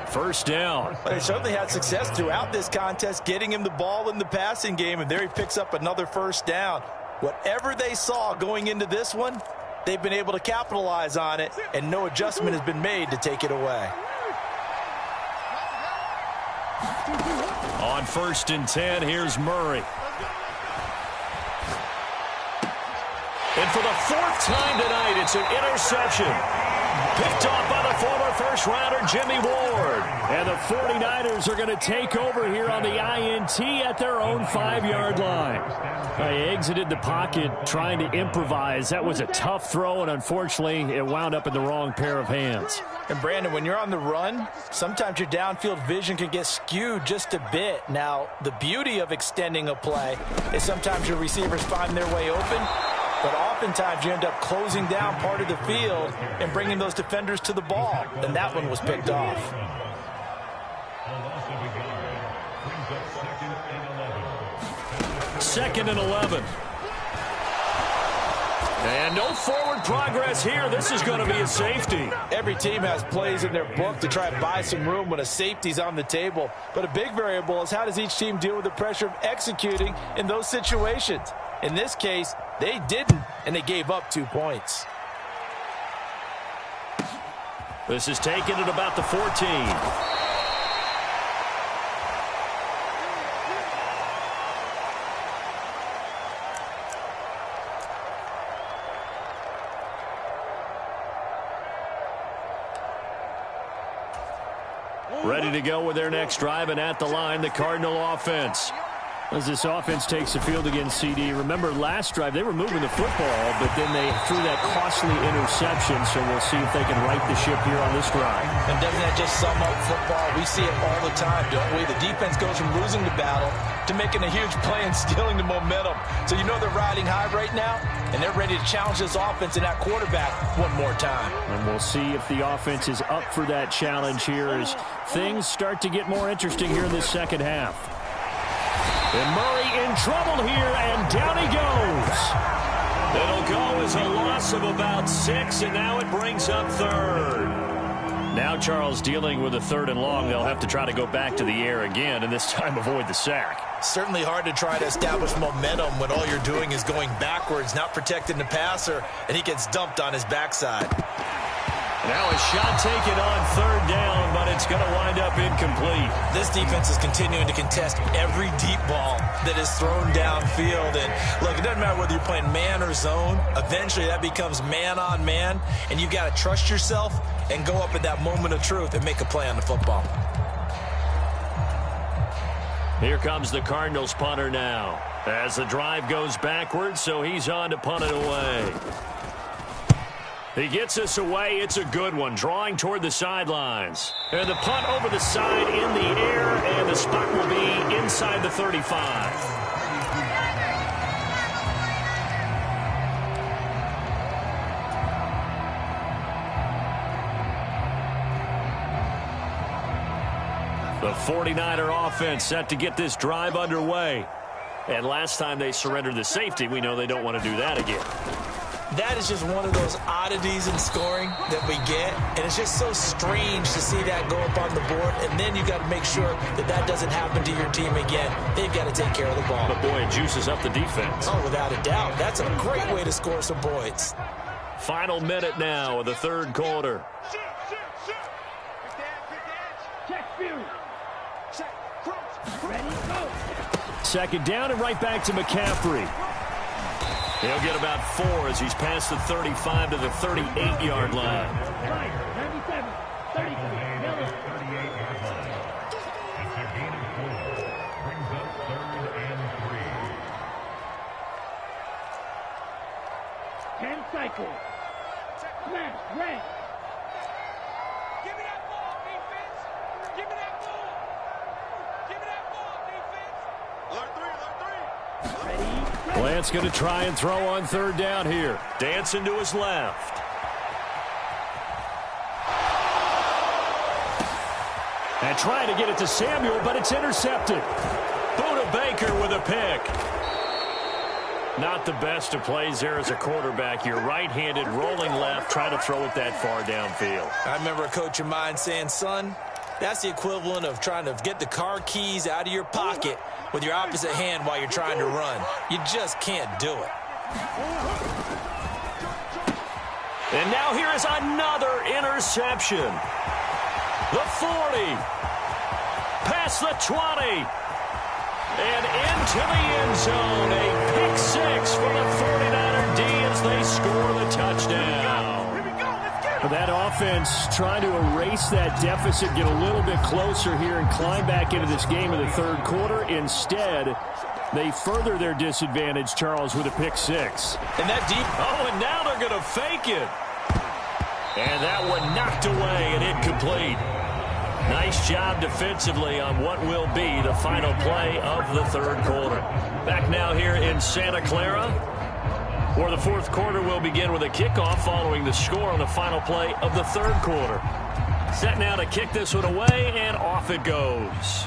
S3: First down.
S4: They certainly had success throughout this contest, getting him the ball in the passing game, and there he picks up another first down. Whatever they saw going into this one, they've been able to capitalize on it, and no adjustment has been made to take it away.
S3: On 1st and 10, here's Murray. And for the 4th time tonight, it's an interception. Picked off by the former first-rounder Jimmy Ward. And the 49ers are going to take over here on the INT at their own 5-yard line. They exited the pocket trying to improvise. That was a tough throw, and unfortunately, it wound up in the wrong pair of hands.
S4: And, Brandon, when you're on the run, sometimes your downfield vision can get skewed just a bit. Now, the beauty of extending a play is sometimes your receivers find their way open, but oftentimes you end up closing down part of the field and bringing those defenders to the ball. And that one was picked off.
S3: Second and 11. And no forward progress here. This is going to be a safety.
S4: Every team has plays in their book to try and buy some room when a safety's on the table. But a big variable is how does each team deal with the pressure of executing in those situations. In this case, they didn't, and they gave up 2 points.
S3: This is taken at about the 14. Ready to go with their next drive, and at the line, the Cardinal offense. As this offense takes the field against CD, remember last drive they were moving the football, but then they threw that costly interception, so we'll see if they can right the ship here on this drive.
S4: And doesn't that just sum up football? We see it all the time, don't we? The defense goes from losing the battle to making a huge play and stealing the momentum. So you know they're riding high right now, and they're ready to challenge this offense and that quarterback one more time.
S3: And we'll see if the offense is up for that challenge here as things start to get more interesting here in this second half. And Murray in trouble here, and down he goes. It'll go as a loss of about 6, and now it brings up third. Now Charles dealing with a 3rd and long. They'll have to try to go back to the air again, and this time avoid the sack.
S4: Certainly hard to try to establish momentum when all you're doing is going backwards, not protecting the passer, and he gets dumped on his backside.
S3: Now a shot taken on 3rd down, but it's going to wind up incomplete.
S4: This defense is continuing to contest every deep ball that is thrown downfield. And look, it doesn't matter whether you're playing man or zone. Eventually that becomes man on man, and you've got to trust yourself and go up at that moment of truth and make a play on the football.
S3: Here comes the Cardinals punter now as the drive goes backwards, so he's on to punt it away. He gets us away. It's a good one, drawing toward the sidelines. And the punt over the side in the air, and the spot will be inside the 35. The 49er offense set to get this drive underway. And last time they surrendered the safety, we know they don't want to do that again.
S4: That is just one of those oddities in scoring that we get, and it's just so strange to see that go up on the board, and then you got to make sure that that doesn't happen to your team again. They've got to take care of the ball.
S3: But boy, it juices up the defense.
S4: Oh, without a doubt. That's a great way to score some points.
S3: Final minute now of the 3rd quarter.
S6: Check view. Check. Ready, go.
S3: 2nd down and right back to McCaffrey. He'll get about 4 as he's past the 35 to the 38-yard line.
S6: 97, 33, yellow.
S8: 38-yard line. That's a gain of 4. Brings up 3rd and 3.
S6: 10 cycles. Smash, red.
S7: Give me that ball, defense. Give me that ball. Give me that ball, defense. Learn 3.
S3: Lance going to try and throw on 3rd down here. Dancing to his left. And trying to get it to Samuel, but it's intercepted. Buda Baker with a pick. Not the best of plays there as a quarterback. You're right-handed, rolling left, try to throw it that far downfield.
S4: I remember a coach of mine saying, son, that's the equivalent of trying to get the car keys out of your pocket with your opposite hand while you're trying to run. You just can't do it.
S3: And now here is another interception. The 40. Past the 20. And into the end zone. A pick 6 for the 49er D as they score the touchdown. That offense trying to erase that deficit, get a little bit closer here and climb back into this game in the 3rd quarter. Instead, they further their disadvantage, Charles, with a pick 6.
S4: And that deep.
S3: Oh, and now they're going to fake it. And that one knocked away and incomplete. Nice job defensively on what will be the final play of the 3rd quarter. Back now here in Santa Clara, where the 4th quarter will begin with a kickoff following the score on the final play of the 3rd quarter. Set now to kick this one away, and off it goes.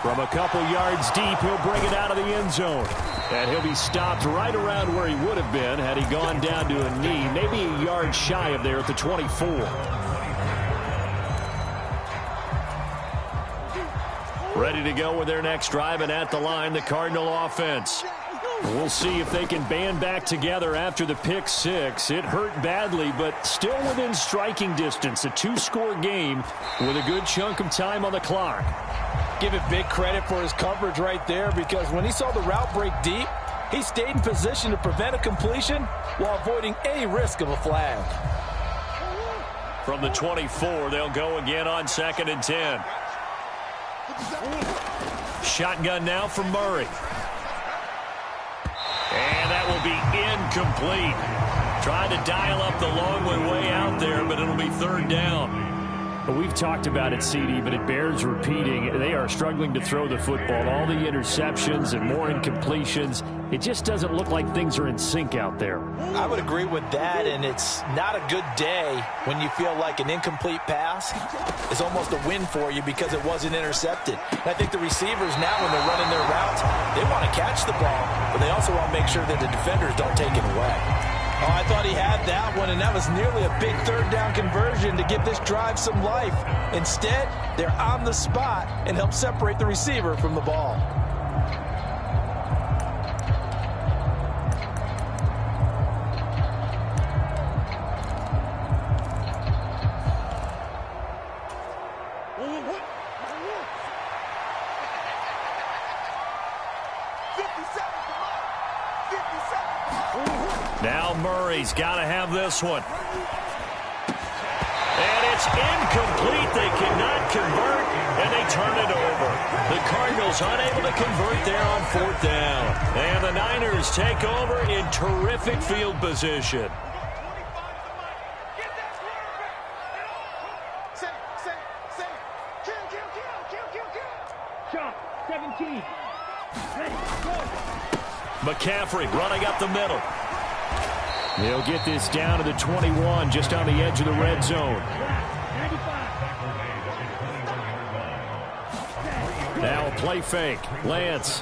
S3: From a couple yards deep, he'll bring it out of the end zone. And he'll be stopped right around where he would have been had he gone down to a knee, maybe a yard shy of there at the 24. Ready to go with their next drive, and at the line, the Cardinal offense. We'll see if they can band back together after the pick 6. It hurt badly, but still within striking distance. A 2-score game with a good chunk of time on the clock.
S4: Give it big credit for his coverage right there, because when he saw the route break deep, he stayed in position to prevent a completion while avoiding any risk of a flag.
S3: From the 24, they'll go again on 2nd and 10. Shotgun now for Murray. And that will be incomplete. Tried to dial up the long way out there, but it'll be 3rd down. We've talked about it, CD, but it bears repeating. They are struggling to throw the football. All the interceptions and more incompletions. It just doesn't look like things are in sync out there.
S4: I would agree with that, and it's not a good day when you feel like an incomplete pass is almost a win for you because it wasn't intercepted. And I think the receivers now, when they're running their routes, they want to catch the ball, but they also want to make sure that the defenders don't take it away. Oh, I thought he had that one, and that was nearly a big third down conversion to give this drive some life. Instead, they're on the spot and help separate the receiver from the ball.
S3: Now Murray's got to have this one. And it's incomplete. They cannot convert, and they turn it over. The Cardinals unable to convert there on 4th down. And the Niners take over in terrific field position.
S6: Shot, 17. Ready, go.
S3: McCaffrey running up the middle. They'll get this down to the 21, just on the edge of the red zone.
S6: 95.
S3: Now a play fake. Lance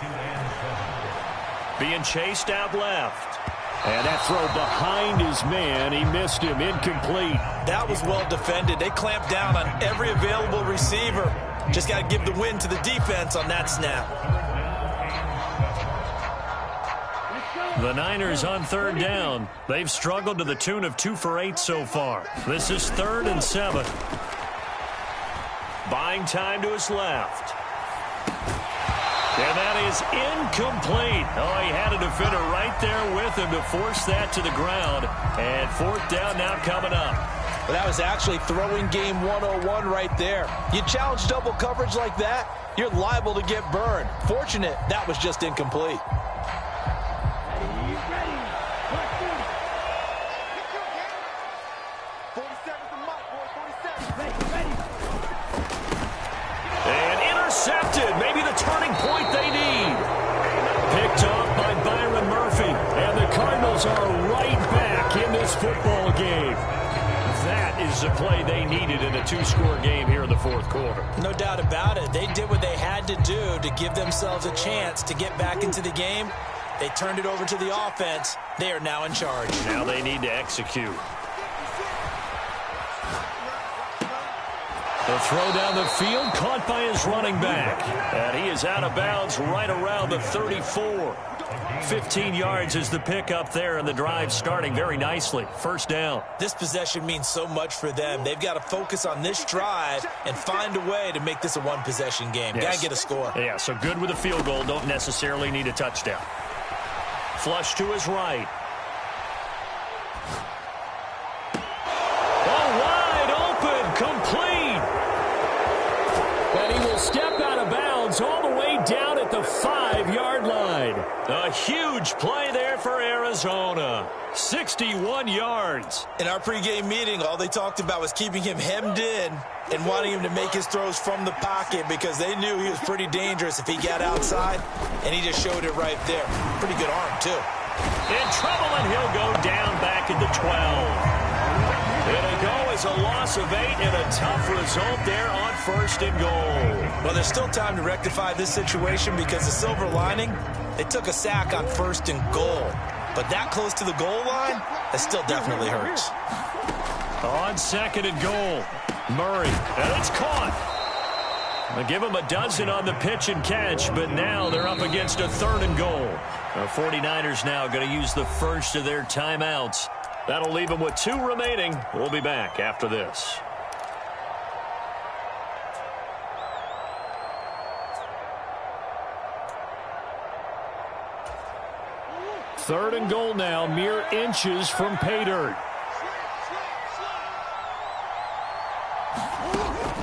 S3: being chased out left. And that throw behind his man. He missed him. Incomplete.
S4: That was well defended. They clamped down on every available receiver. Just got to give the win to the defense on that snap.
S3: The Niners on 3rd down. They've struggled to the tune of 2 for 8 so far. This is 3rd and 7. Buying time to his left. And that is incomplete. Oh, he had a defender right there with him to force that to the ground. And 4th down now coming up.
S4: Well, that was actually throwing game 101 right there. You challenge double coverage like that, you're liable to get burned. Fortunate, that was just incomplete.
S3: Intercepted, maybe the turning point they need. Picked off by Byron Murphy, and the Cardinals are right back in this football game. That is the play they needed in a 2-score game here in the 4th quarter.
S4: No doubt about it. They did what they had to do to give themselves a chance to get back into the game. They turned it over to the offense. They are now in charge.
S3: Now they need to execute. The throw down the field, caught by his running back. And he is out of bounds right around the 34. 15 yards is the pickup there, and the drive starting very nicely. 1st down.
S4: This possession means so much for them. They've got to focus on this drive and find a way to make this a one-possession game.
S3: Yes.
S4: Got to get a score.
S3: Yeah, so good with a field goal. Don't necessarily need a touchdown. Flush to his right. Oh, wide open, complete. And he will step out of bounds all the way down at the 5-yard line. A huge play there for Arizona. 61 yards.
S4: In our pregame meeting, all they talked about was keeping him hemmed in and wanting him to make his throws from the pocket because they knew he was pretty dangerous if he got outside, and he just showed it right there. Pretty good arm, too.
S3: In trouble, and he'll go down back at the 12. It'll go as a loss of 8 and a tough result there on 1st and goal.
S4: Well, there's still time to rectify this situation because the silver lining, they took a sack on 1st and goal. But that close to the goal line, that still definitely hurts.
S3: On 2nd and goal, Murray, and it's caught. They'll give him a dozen on the pitch and catch, but now they're up against a 3rd and goal. The 49ers now going to use the first of their timeouts. That'll leave them with 2 remaining. We'll be back after this. Third and goal now, mere inches from pay dirt.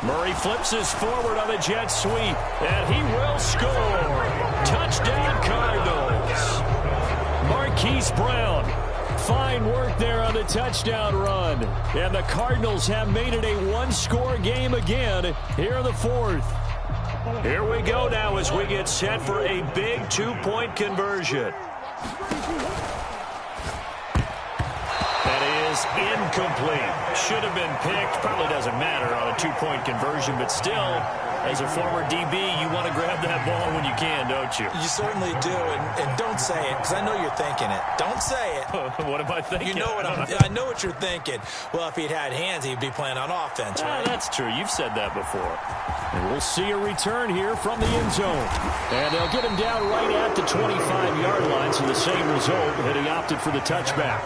S3: Murray flips his forward on a jet sweep, and he will score. Touchdown, Cardinals. Marquise Brown Fine work there on the touchdown run. And the Cardinals have made it a one-score game again here in the fourth. Here we go now as we get set for a big two-point conversion. That is incomplete. Should have been picked. Probably doesn't matter on a two-point conversion, but still, as a former DB, you want to grab that ball when you can, don't you?
S4: You certainly do, and don't say it, because I know you're thinking it. Don't say it.
S3: What am I thinking?
S4: You know what I know what you're thinking. Well, if he'd had hands, he'd be playing on offense, right?
S3: That's true. You've said that before. And we'll see a return here from the end zone. And they'll get him down right at the 25-yard line, so the same result, and he opted for the touchback.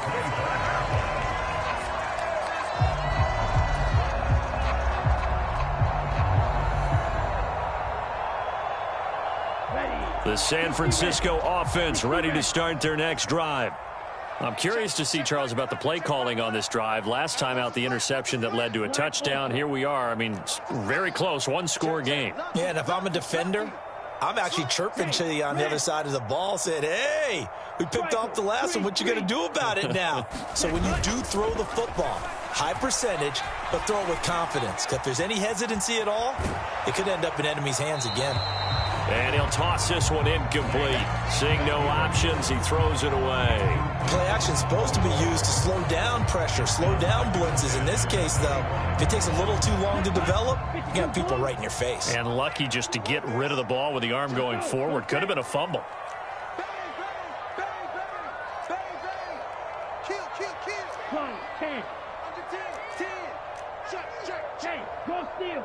S3: The San Francisco offense ready to start their next drive. I'm curious to see, Charles, about the play calling on this drive. Last time out, the interception that led to a touchdown. Here we are. I mean, very close, one-score game.
S4: Yeah, and if I'm a defender, I'm actually chirping to you on the other side of the ball, saying, hey, we picked off the last one. What you going to do about it now? So when you do throw the football, high percentage, but throw it with confidence. Because if there's any hesitancy at all, it could end up in enemy's hands again.
S3: And he'll toss this one incomplete. Seeing no options, he throws it away.
S4: Play action's supposed to be used to slow down pressure, slow down blitzes. In this case, though, if it takes a little too long to develop, you got people right in your face.
S3: And lucky just to get rid of the ball with the arm going forward. Could have been a fumble.
S6: Come, 10. Hey, go steal.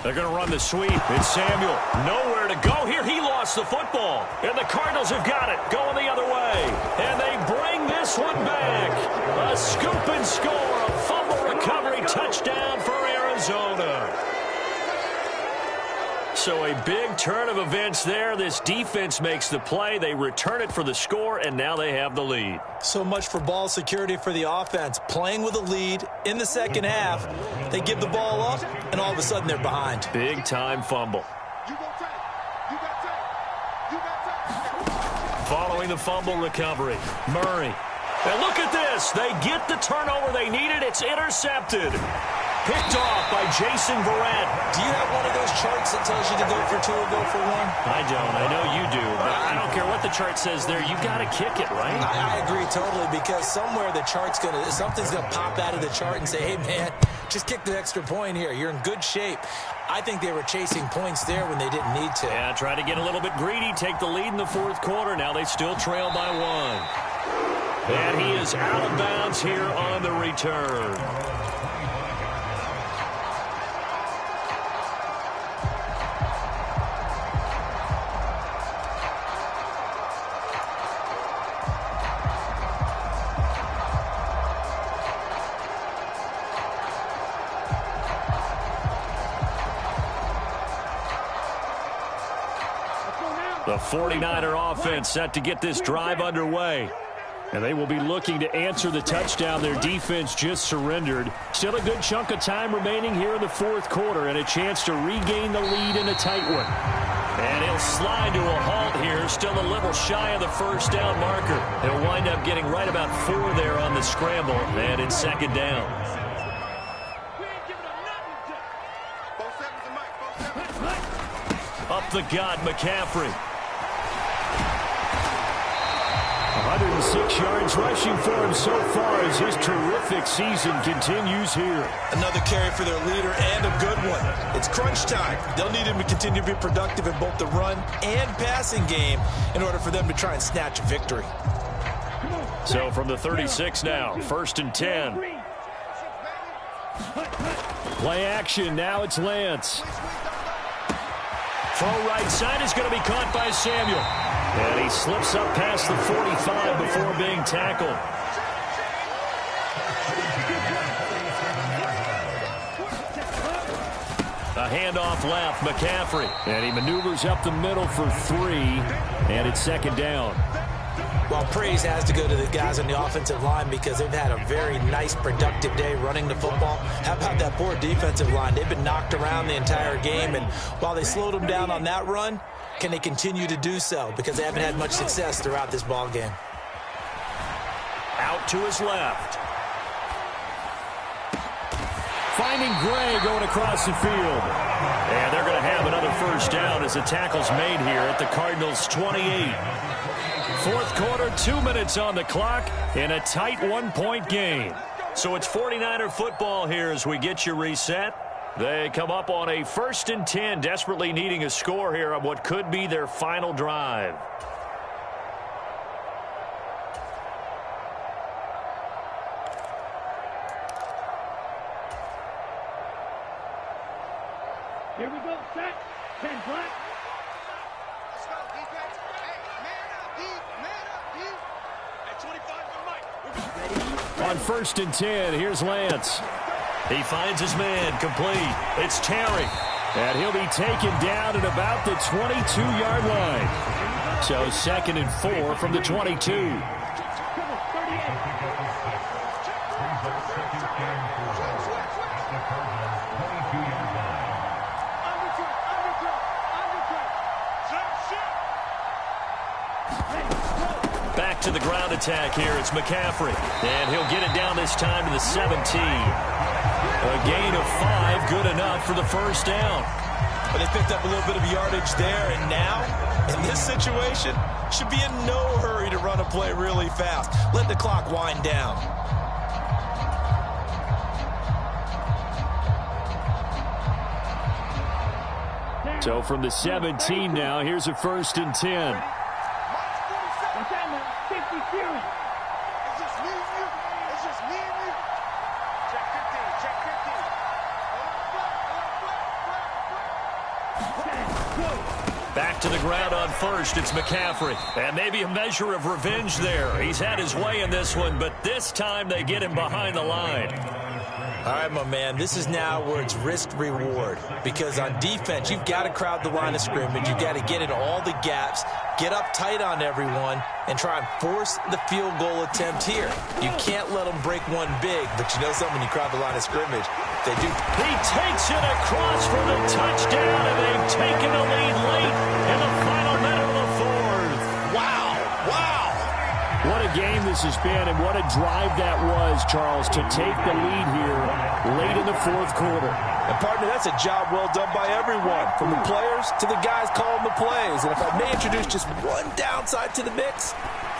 S3: They're going to run the sweep. It's Samuel. Nowhere to go here. He lost the football. And the Cardinals have got it. Going the other way. And they bring this one back. A scoop and score. A fumble recovery touchdown for Arizona. So a big turn of events there. This defense makes the play. They return it for the score, and now they have the lead.
S4: So much for ball security for the offense. Playing with a lead in the second half. They give the ball up, and all of a sudden they're behind.
S3: Big-time fumble. Following the fumble recovery, Murray. And look at this. They get the turnover they needed. It's intercepted. Picked off by Jason Verrett.
S4: Do you have one of those charts that tells you to go for two or go for one?
S3: I don't. I know you do. But I don't care what the chart says there. You've got to kick it, right?
S4: I agree totally, because somewhere the chart's something's going to pop out of the chart and say, hey, man, just kick the extra point here. You're in good shape. I think they were chasing points there when they didn't need to.
S3: Yeah, try to get a little bit greedy, take the lead in the fourth quarter. Now they still trail by one. And he is out of bounds here on the return. The 49er offense set to get this drive underway. And they will be looking to answer the touchdown their defense just surrendered. Still a good chunk of time remaining here in the fourth quarter, and a chance to regain the lead in a tight one. And he'll slide to a halt here, still a little shy of the first down marker. He'll wind up getting right about 4 there on the scramble, and it's second down. Up the gut, McCaffrey. 106 yards rushing for him so far as his terrific season continues here.
S4: Another carry for their leader, and a good one. It's crunch time. They'll need him to continue to be productive in both the run and passing game in order for them to try and snatch a victory.
S3: So from the 36 now, 1st and 10. Play action, now it's Lance. Throw right side is going to be caught by Samuel. And he slips up past the 45 before being tackled. A handoff left, McCaffrey. And he maneuvers up the middle for 3. And it's second down.
S4: Well, praise has to go to the guys on the offensive line because they've had a very nice, productive day running the football. How about that poor defensive line? They've been knocked around the entire game, and while they slowed them down on that run, Can they continue to do so? Because they haven't had much success throughout this ball game.
S3: Out to his left. Finding Gray going across the field. And they're going to have another first down as the tackle's made here at the Cardinals' 28. Fourth quarter, 2 minutes on the clock in a tight 1-point game. So it's 49er football here as we get you reset. They come up on a 1st and 10, desperately needing a score here on what could be their final drive.
S6: Here we go, set. 10 black.
S7: Let's go, defense. Hey, man up, D. Man up, D. At 25 for Mike.
S3: On 1st and 10, here's Lance. He finds his man, complete. It's Terry. And he'll be taken down at about the 22-yard line. So 2nd and 4 from the 22. Back to the ground attack here. It's McCaffrey. And he'll get it down this time to the 17. A gain of 5, good enough for the first down.
S4: But they picked up a little bit of yardage there, and now, in this situation, should be in no hurry to run a play really fast. Let the clock wind down.
S3: So from the 17 now, here's a 1st and 10.
S6: What's that, man? 50 series.
S7: It's just me and you. It's just me and you. Check 15. Check 15.
S3: Back to the ground on 1st. It's McCaffrey. And maybe a measure of revenge there. He's had his way in this one, but this time they get him behind the line.
S4: All right, my man, this is now where it's risk-reward. Because on defense, you've got to crowd the line of scrimmage. You've got to get in all the gaps, get up tight on everyone, and try and force the field goal attempt here. You can't let them break one big, but you know something, when you crowd the line of scrimmage, they do.
S3: He takes it across for the touchdown, and they've taken the lead late in the final minute of the 4th.
S4: Wow, wow.
S3: What a game this has been, and what a drive that was, Charles, to take the lead here late in the 4th quarter.
S4: And, partner, that's a job well done by everyone, from the players to the guys calling the plays. And if I may introduce just one downside to the mix,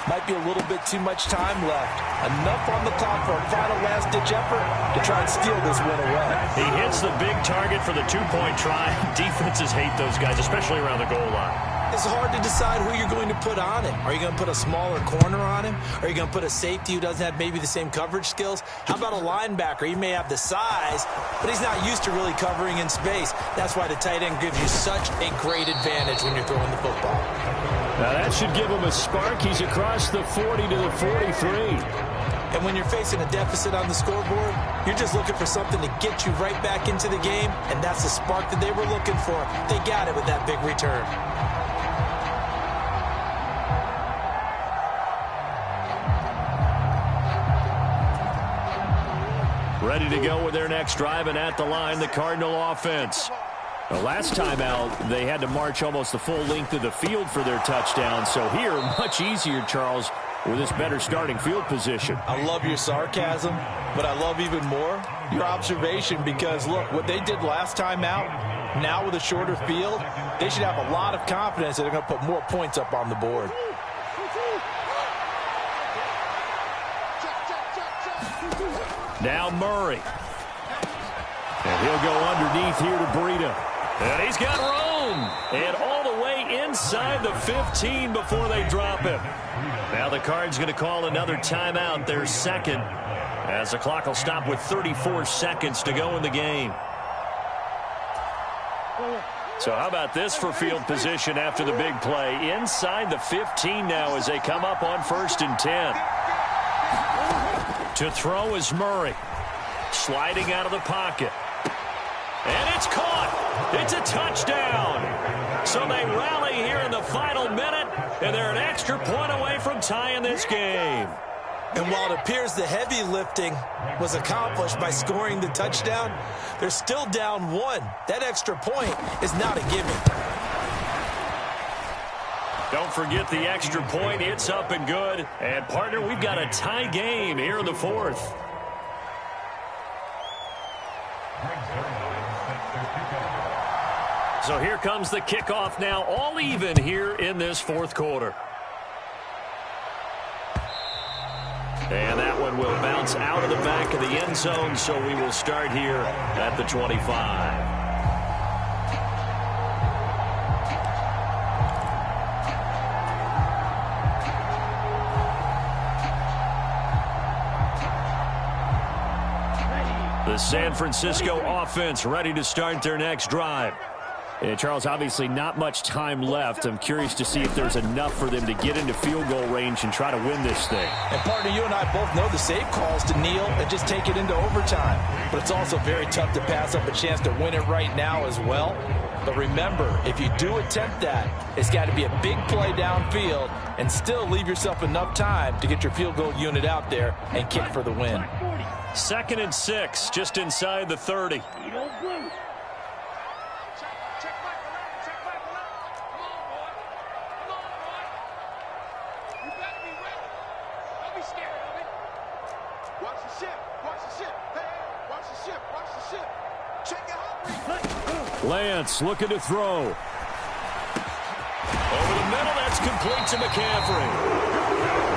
S4: might be a little bit too much time left. Enough on the clock for a final last-ditch effort to try and steal this win away.
S3: He hits the big target for the 2-point try. Defenses hate those guys, especially around the goal line.
S4: It's hard to decide who you're going to put on him. Are you going to put a smaller corner on him? Are you going to put a safety who doesn't have maybe the same coverage skills? How about a linebacker? He may have the size, but he's not used to really covering in space. That's why the tight end gives you such a great advantage when you're throwing the football.
S3: Now that should give him a spark. He's across the 40 to the 43.
S4: And when you're facing a deficit on the scoreboard, you're just looking for something to get you right back into the game, and that's the spark that they were looking for. They got it with that big return.
S3: Ready to go with their next drive, and at the line, the Cardinal offense. The last time out, they had to march almost the full length of the field for their touchdown. So here, much easier, Charles, with this better starting field position.
S4: I love your sarcasm, but I love even more your observation, because, look, what they did last time out, now with a shorter field, they should have a lot of confidence that they're going to put more points up on the board.
S3: Now Murray. And he'll go underneath here to Breida. And he's got room. And all the way inside the 15 before they drop him. Now the Cards going to call another timeout, their second, as the clock will stop with 34 seconds to go in the game. So how about this for field position after the big play? Inside the 15 now as they come up on 1st and 10. To throw is Murray. Sliding out of the pocket. And it's caught. It's a touchdown. So they rally here in the final minute, and they're an extra point away from tying this game.
S4: And while it appears the heavy lifting was accomplished by scoring the touchdown, they're still down 1. That extra point is not a gimme.
S3: Don't forget the extra point. It's up and good. And, partner, we've got a tie game here in the fourth. So here comes the kickoff now, all even here in this fourth quarter. And that one will bounce out of the back of the end zone, so we will start here at the 25. The San Francisco offense ready to start their next drive. And Charles, obviously not much time left. I'm curious to see if there's enough for them to get into field goal range and try to win this thing.
S4: And partner, you and I both know the save calls to kneel and just take it into overtime. But it's also very tough to pass up a chance to win it right now as well. But remember, if you do attempt that, it's got to be a big play downfield and still leave yourself enough time to get your field goal unit out there and kick for the win.
S3: 2nd and 6, just inside the 30. Lance looking to throw. Over the middle, that's complete to McCaffrey.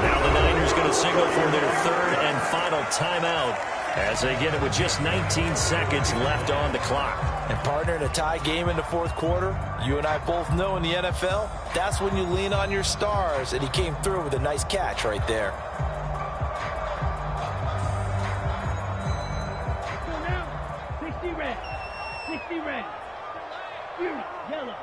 S3: Now the Niners going to signal for their 3rd and final timeout as they get it with just 19 seconds left on the clock.
S4: And partner, in a tie game in the fourth quarter, you and I both know in the NFL, that's when you lean on your stars, and he came through with a nice catch right there.
S6: So now, 60 red. 60 red. Yellow.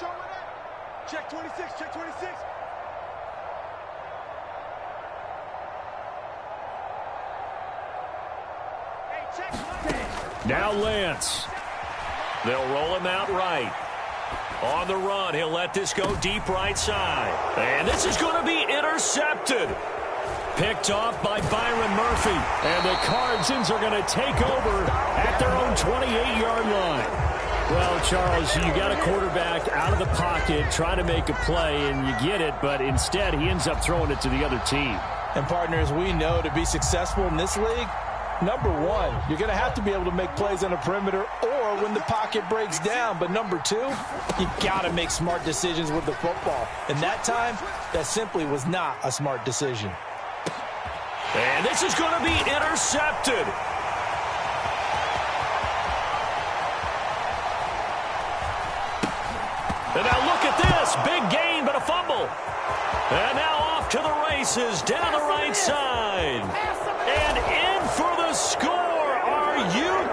S7: Show it that. Check 26, check 26. Hey, check.
S3: Now Lance. They'll roll him out right. On the run, he'll let this go deep right side. And this is going to be intercepted. Picked off by Byron Murphy. And the Cardinals are going to take over at their own 28-yard line. Well, Charles, you got a quarterback out of the pocket trying to make a play, and you get it, but instead he ends up throwing it to the other team.
S4: And partners, we know to be successful in this league, number one, you're going to have to be able to make plays on the perimeter or when the pocket breaks down. But number two, you got to make smart decisions with the football. And that time, that simply was not a smart decision.
S3: And this is going to be intercepted. And now look at this. Big gain, but a fumble. And now off to the races down the right side. And in for the score. Are you